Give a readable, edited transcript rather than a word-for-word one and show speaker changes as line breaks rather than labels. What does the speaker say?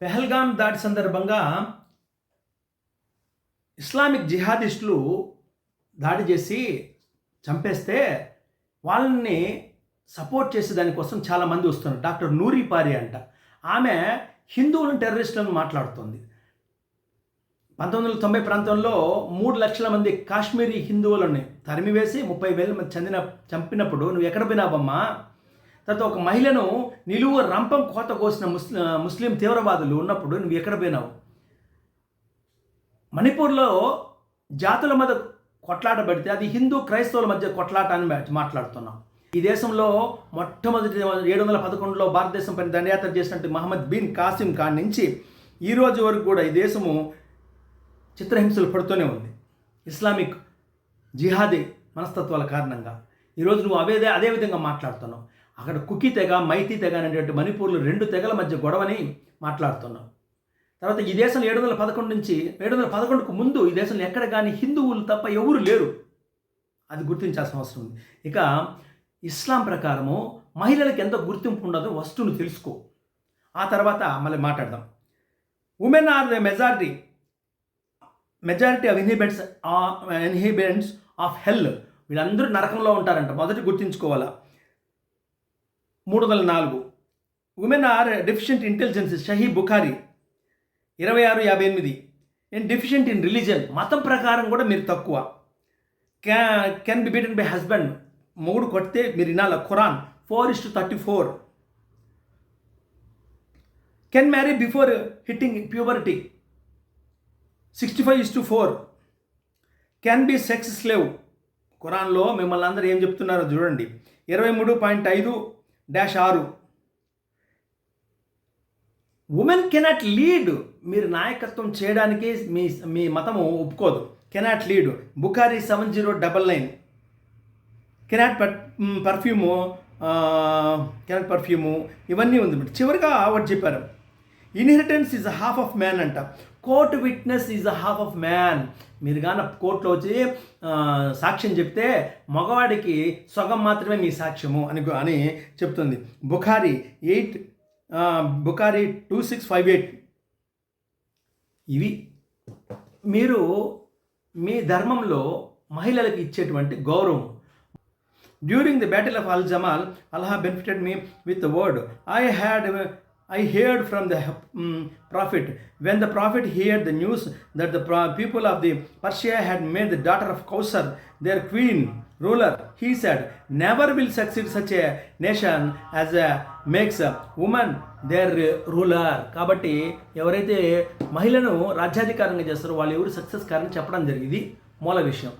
పెహల్గాం దాడి సందర్భంగా ఇస్లామిక్ జిహాదిస్టులు దాడి చేసి చంపేస్తే వాళ్ళని సపోర్ట్ చేసే దానికోసం చాలామంది వస్తున్నారు. డాక్టర్ నూరి పారి అంట, ఆమె హిందువులను టెర్రరిస్టులను మాట్లాడుతుంది. 1990 ప్రాంతంలో 3 లక్షల మంది కాశ్మీరీ హిందువులని తరిమివేసి 30,000 మంది చంపినప్పుడు నువ్వు ఎక్కడ పోయినావమ్మా? తర్వాత ఒక మహిళను నిలువు రంపం కోత కోసిన ముస్లిం తీవ్రవాదులు ఉన్నప్పుడు నువ్వు ఎక్కడ పోయినావు? మణిపూర్లో జాతుల మధ్య కొట్లాట పడితే అది హిందూ క్రైస్తవుల మధ్య కొట్లాట అని మాట్లాడుతున్నాం. ఈ దేశంలో మొట్టమొదటి 711లో భారతదేశం పైన దండయాత్ర చేసినట్టు మహమ్మద్ బిన్ కాసిం ఖాన్ నుంచి ఈ రోజు వరకు కూడా ఈ దేశము చిత్రహింసలు పడుతూనే ఉంది. ఇస్లామిక్ జిహాదీ మనస్తత్వాల కారణంగా ఈరోజు నువ్వు అదే విధంగా మాట్లాడుతున్నావు. అక్కడ కుకి తెగ, మైతి తెగ అనేటువంటి మణిపూర్లో 2 తెగల మధ్య గొడవని మాట్లాడుతున్నావు. తర్వాత ఈ దేశంలో 711 నుంచి 711కు ముందు ఈ దేశంలో ఎక్కడ కానీ హిందువులు తప్ప ఎవరు లేరు. అది గుర్తించాల్సిన అవసరం ఉంది. ఇక ఇస్లాం ప్రకారము మహిళలకు ఎంత గుర్తింపు ఉండదో వస్తువును తెలుసుకో, ఆ తర్వాత మళ్ళీ మాట్లాడదాం. Women are the majority of inhabitants of hell. వీళ్ళందరూ నరకంలో ఉంటారంట. మొదటి గుర్తించుకోవాలా. 304 women are deficient intelligence. Sahih Bukhari 2658. And deficient in religion. మతం ప్రకారం కూడా మీరు తక్కువ. Can be beaten by husband. మొగుడు కొడితే మీరు వినాల. Quran 4:34. Can marry before hitting puberty 65:4. Can be sex slave. ఖురాన్లో మిమ్మల్ని అందరూ ఏం చెప్తున్నారో చూడండి. 23.5-6. Women cannot lead. మీరు నాయకత్వం చేయడానికి మీ మతము ఒప్పుకోదు. Cannot lead. Bukhari 7099. Cannot perfume ఇవన్నీ ఉంది. చివరిగా ఒకటి చెప్పారు, inheritance is half of man అంట. Court witness is half of man. మీరు కానీ కోర్టులో వచ్చి సాక్ష్యం చెప్తే మగవాడికి సగం మాత్రమే మీ సాక్ష్యము అని చెప్తుంది. బుఖారీ 2658. ఇవి మీరు మీ ధర్మంలో మహిళలకు ఇచ్చేటువంటి గౌరవం. During the battle of al Jamal, Allah benefited me with the word. I heard from the prophet. When the prophet heard the news that the people of the Persia had made the daughter of Kausar their queen ruler, he said, never will succeed such a nation as makes a woman their ruler. కాబట్టి ఎవరైతే మహిళను రాజ్యాధికారంగా చేస్తారో వాళ్ళు ఎవరు success కారని చెప్పడం జరిగింది. మూల విషయం.